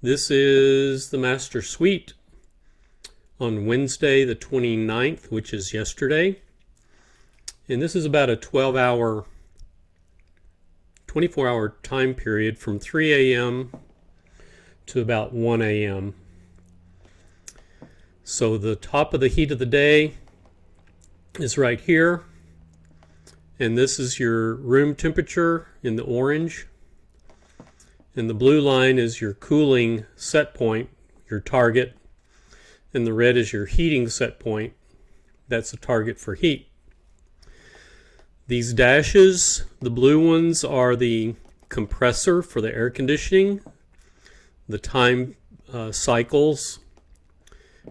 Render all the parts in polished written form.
This is the Master Suite on Wednesday the 29th, which is yesterday. And this is about a 24-hour time period from 3 a.m. to about 1 a.m. So the top of the heat of the day is right here. And this is your room temperature in the orange. And the blue line is your cooling set point, your target. And the red is your heating set point. That's a target for heat. These dashes, the blue ones, are the compressor for the air conditioning, the time cycles.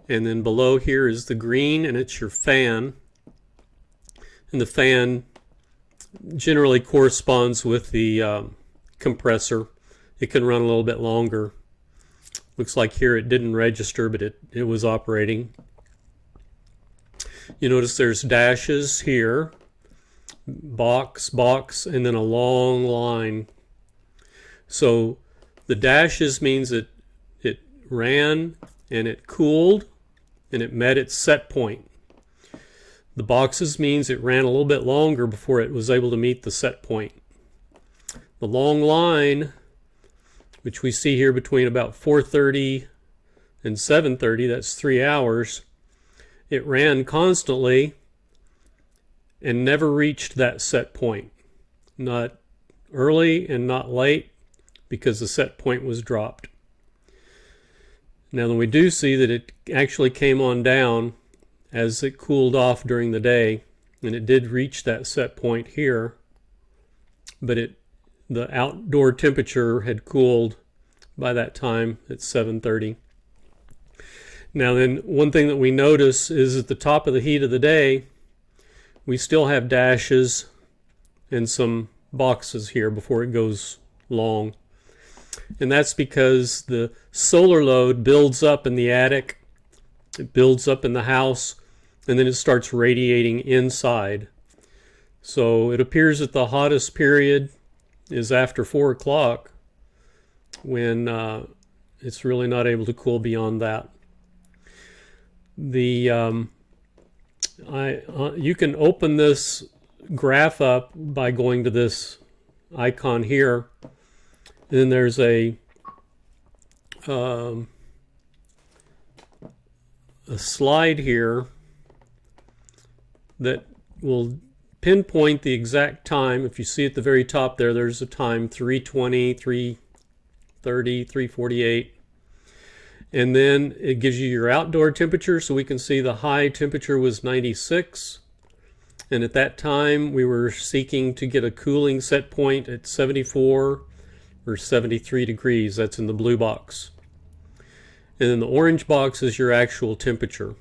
And then below here is the green, and it's your fan. And the fan generally corresponds with the compressor. It can run a little bit longer. Looks like here it didn't register, but it was operating. You notice there's dashes here, box, and then a long line. So the dashes means it ran and it cooled and it met its set point. The boxes means it ran a little bit longer before it was able to meet the set point. The long line, which we see here between about 4:30 and 7:30, that's 3 hours, it ran constantly and never reached that set point. Not early and not late, because the set point was dropped. Now then, we do see that it actually came on down as it cooled off during the day, and it did reach that set point here, but the outdoor temperature had cooled by that time at 7:30. Now then, one thing that we notice is at the top of the heat of the day, we still have dashes and some boxes here before it goes long. And that's because the solar load builds up in the attic, it builds up in the house, and then it starts radiating inside. So it appears that the hottest period is after 4 o'clock, when it's really not able to cool beyond that. You can open this graph up by going to this icon here. And then there's a slide here that will pinpoint the exact time. If you see at the very top there, there's a time 3:20, 3:30, 3:48. And then it gives you your outdoor temperature, so we can see the high temperature was 96. And at that time, we were seeking to get a cooling set point at 74 or 73 degrees. That's in the blue box. And then the orange box is your actual temperature.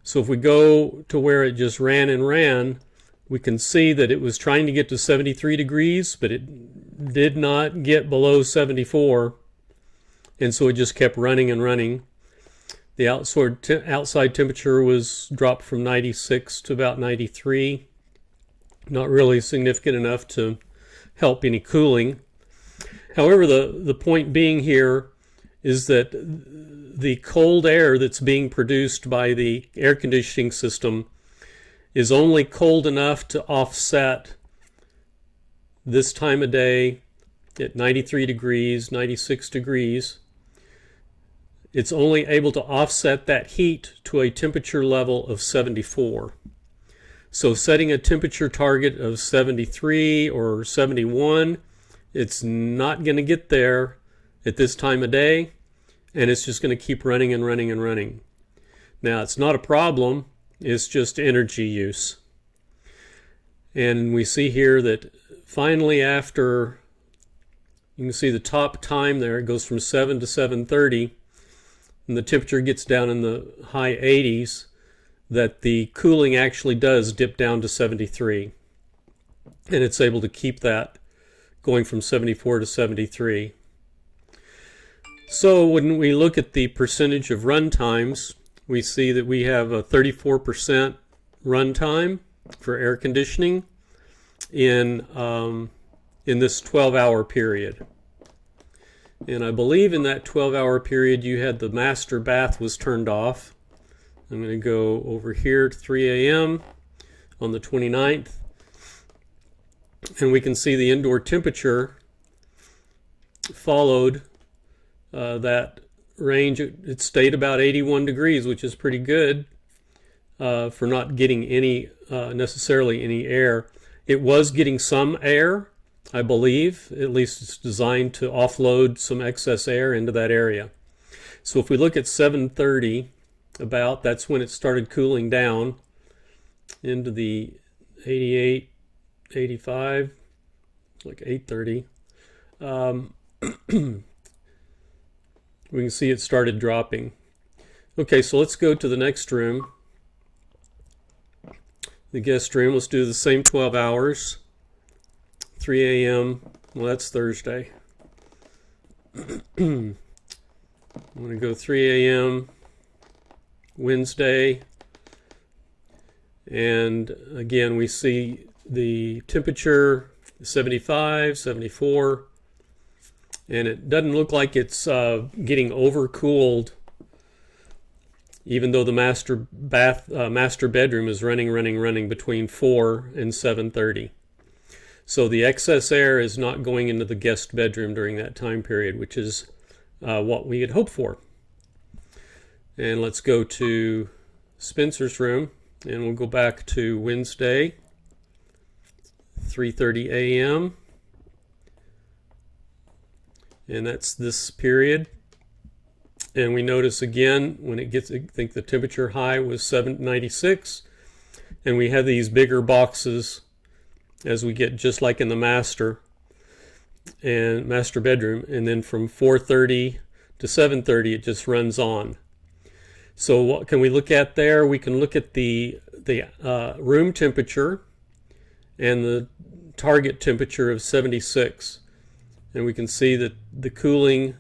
So if we go to where it just ran and ran, we can see that it was trying to get to 73 degrees, but it did not get below 74. And so it just kept running and running. The outside temperature was dropped from 96 to about 93. Not really significant enough to help any cooling. However, the point being here is that the cold air that's being produced by the air conditioning system is only cold enough to offset this time of day at 93 degrees, 96 degrees. It's only able to offset that heat to a temperature level of 74. So setting a temperature target of 73 or 71, it's not going to get there at this time of day, and it's just going to keep running and running and running. Now, it's not a problem, it's just energy use. And we see here that finally, after, you can see the top time there, it goes from 7 to 7:30, and the temperature gets down in the high 80s, that the cooling actually does dip down to 73. And it's able to keep that going from 74 to 73. So when we look at the percentage of run times, we see that we have a 34% run time for air conditioning in this 12-hour period. And I believe in that 12-hour period you had the master bath was turned off. I'm going to go over here to 3 a.m. on the 29th. And we can see the indoor temperature followed that range. It stayed about 81 degrees, which is pretty good for not getting any necessarily any air. It was getting some air, I believe. At least it's designed to offload some excess air into that area. So if we look at 7:30, that's when it started cooling down into the 88, 85, like 8:30. We can see it started dropping. Okay, so let's go to the next room. The guest room. Let's do the same 12 hours. 3 a.m. Well, that's Thursday. I'm going to go 3 a.m. Wednesday. And again, we see the temperature 75, 74. And it doesn't look like it's getting overcooled, even though the master bedroom is running between 4 and 7:30. So the excess air is not going into the guest bedroom during that time period, which is what we had hoped for. And let's go to Spencer's room, and we'll go back to Wednesday, 3:30 a.m. And that's this period. And we notice again when it gets, I think the temperature high was 796, and we have these bigger boxes as we get just like in the master bedroom, and then from 4:30 to 7:30 it just runs on. So what can we look at there? We can look at the room temperature and the target temperature of 76. And we can see that the cooling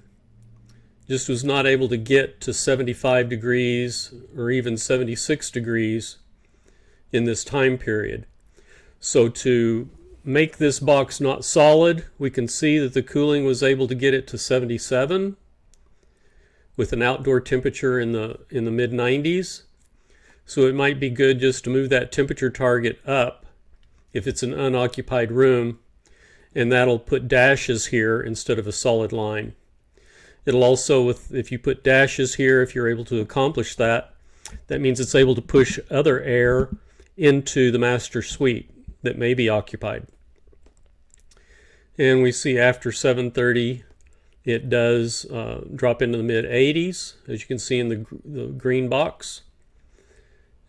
just was not able to get to 75 degrees or even 76 degrees in this time period. So to make this box not solid, we can see that the cooling was able to get it to 77 with an outdoor temperature in the mid 90s. So it might be good just to move that temperature target up if it's an unoccupied room, and that'll put dashes here instead of a solid line. It'll also, if you put dashes here, if you're able to accomplish that, that means it's able to push other air into the master suite that may be occupied. And we see after 7:30 it does drop into the mid 80s, as you can see in the green box,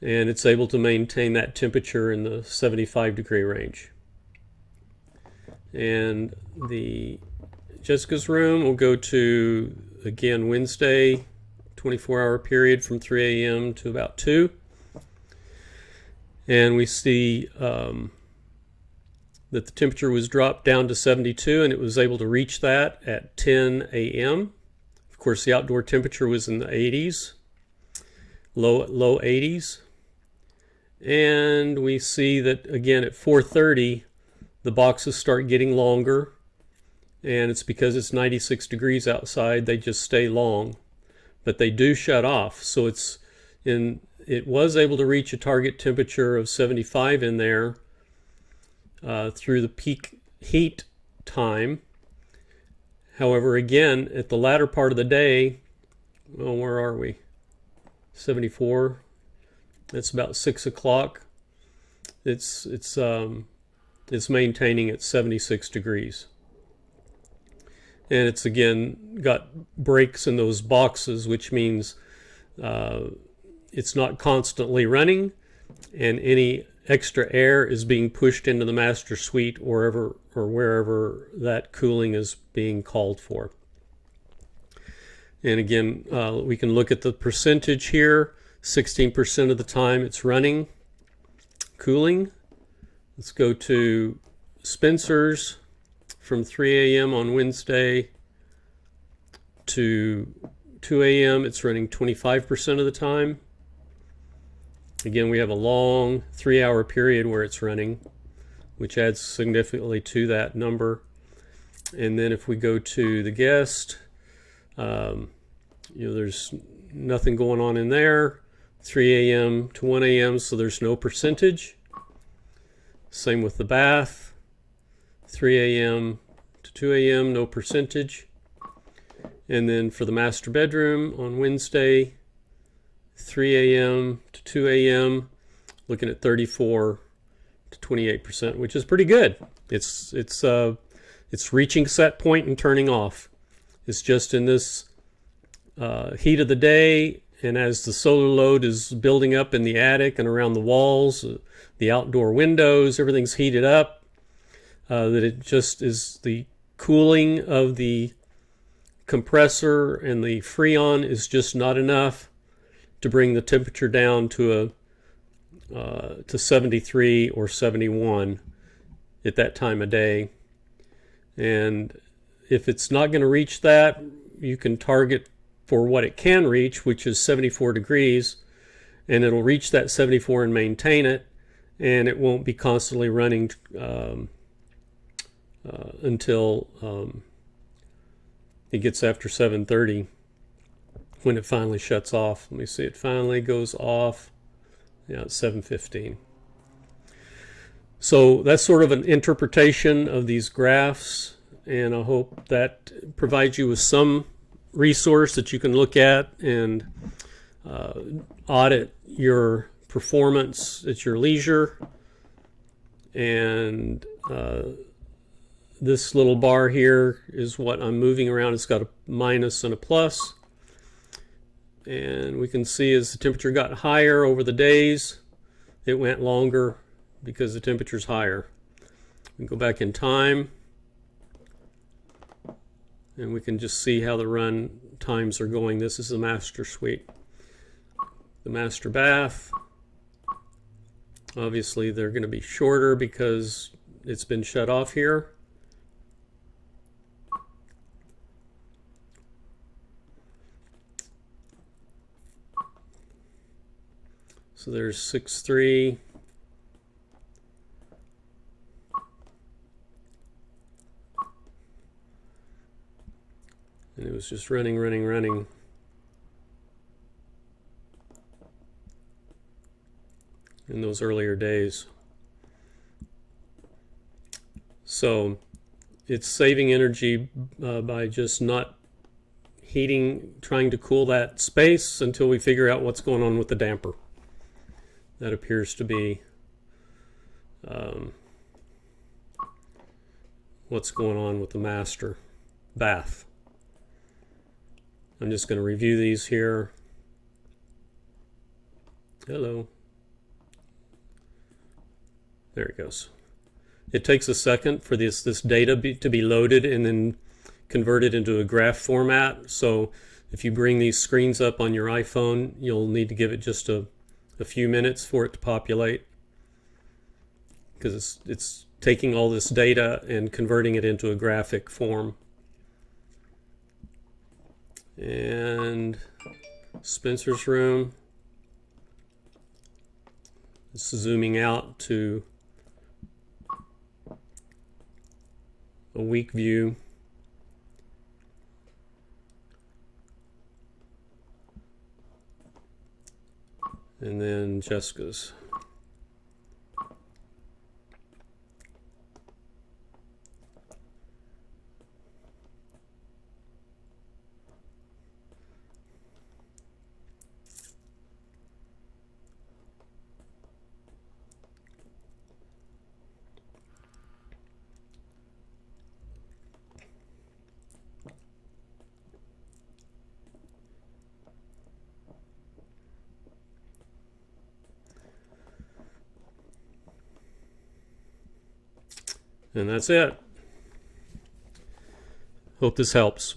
and it's able to maintain that temperature in the 75 degree range. And the Jessica's room will go to, again, Wednesday, 24-hour period from 3 a.m. to about 2. And we see that the temperature was dropped down to 72, and it was able to reach that at 10 a.m. Of course, the outdoor temperature was in the 80s, low 80s. And we see that, again, at 4:30, the boxes start getting longer, and it's because it's 96 degrees outside. They just stay long, but they do shut off. So it was able to reach a target temperature of 75 in there through the peak heat time. However, again, at the latter part of the day, well, where are we? 74. That's about 6 o'clock. It's maintaining at 76 degrees. And it's again got breaks in those boxes, which means it's not constantly running, and any extra air is being pushed into the master suite or wherever that cooling is being called for. And again, we can look at the percentage here. 16% of the time it's running, cooling. Let's go to Spencer's from 3 a.m. on Wednesday to 2 a.m. It's running 25% of the time. Again, we have a long 3-hour period where it's running, which adds significantly to that number. And then if we go to the guest, There's nothing going on in there. 3 a.m. to 1 a.m. so there's no percentage. Same with the bath. 3 a.m. to 2 a.m. no percentage. And then for the master bedroom on Wednesday, 3 a.m. to 2 a.m. looking at 34 to 28%, which is pretty good. It's reaching set point and turning off. It's just in this heat of the day, and as the solar load is building up in the attic and around the walls, the outdoor windows, everything's heated up, that it just is the cooling of the compressor and the freon is just not enough to bring the temperature down to 73 or 71 at that time of day. And if it's not going to reach that, you can target for what it can reach, which is 74 degrees, and it'll reach that 74 and maintain it, and it won't be constantly running until it gets after 7:30 when it finally shuts off. Let me see, it finally goes off. Yeah, it's 7:15. So that's sort of an interpretation of these graphs, and I hope that provides you with some resource that you can look at and audit your performance at your leisure. And this little bar here is what I'm moving around. It's got a minus and a plus. And we can see as the temperature got higher over the days, it went longer because the temperature's higher. We can go back in time, and we can just see how the run times are going. This is the master suite. The master bath, obviously they're going to be shorter because it's been shut off here. So there's 6.3. And it was just running in those earlier days. So it's saving energy by just not heating, trying to cool that space until we figure out what's going on with the damper. That appears to be what's going on with the master bath. I'm just going to review these here. Hello. There it goes. It takes a second for this data to be loaded and then converted into a graph format. So if you bring these screens up on your iPhone, you'll need to give it just a few minutes for it to populate, because it's taking all this data and converting it into a graphic form. And Spencer's room, it's zooming out to a week view. And then Jessica's. And that's it. Hope this helps.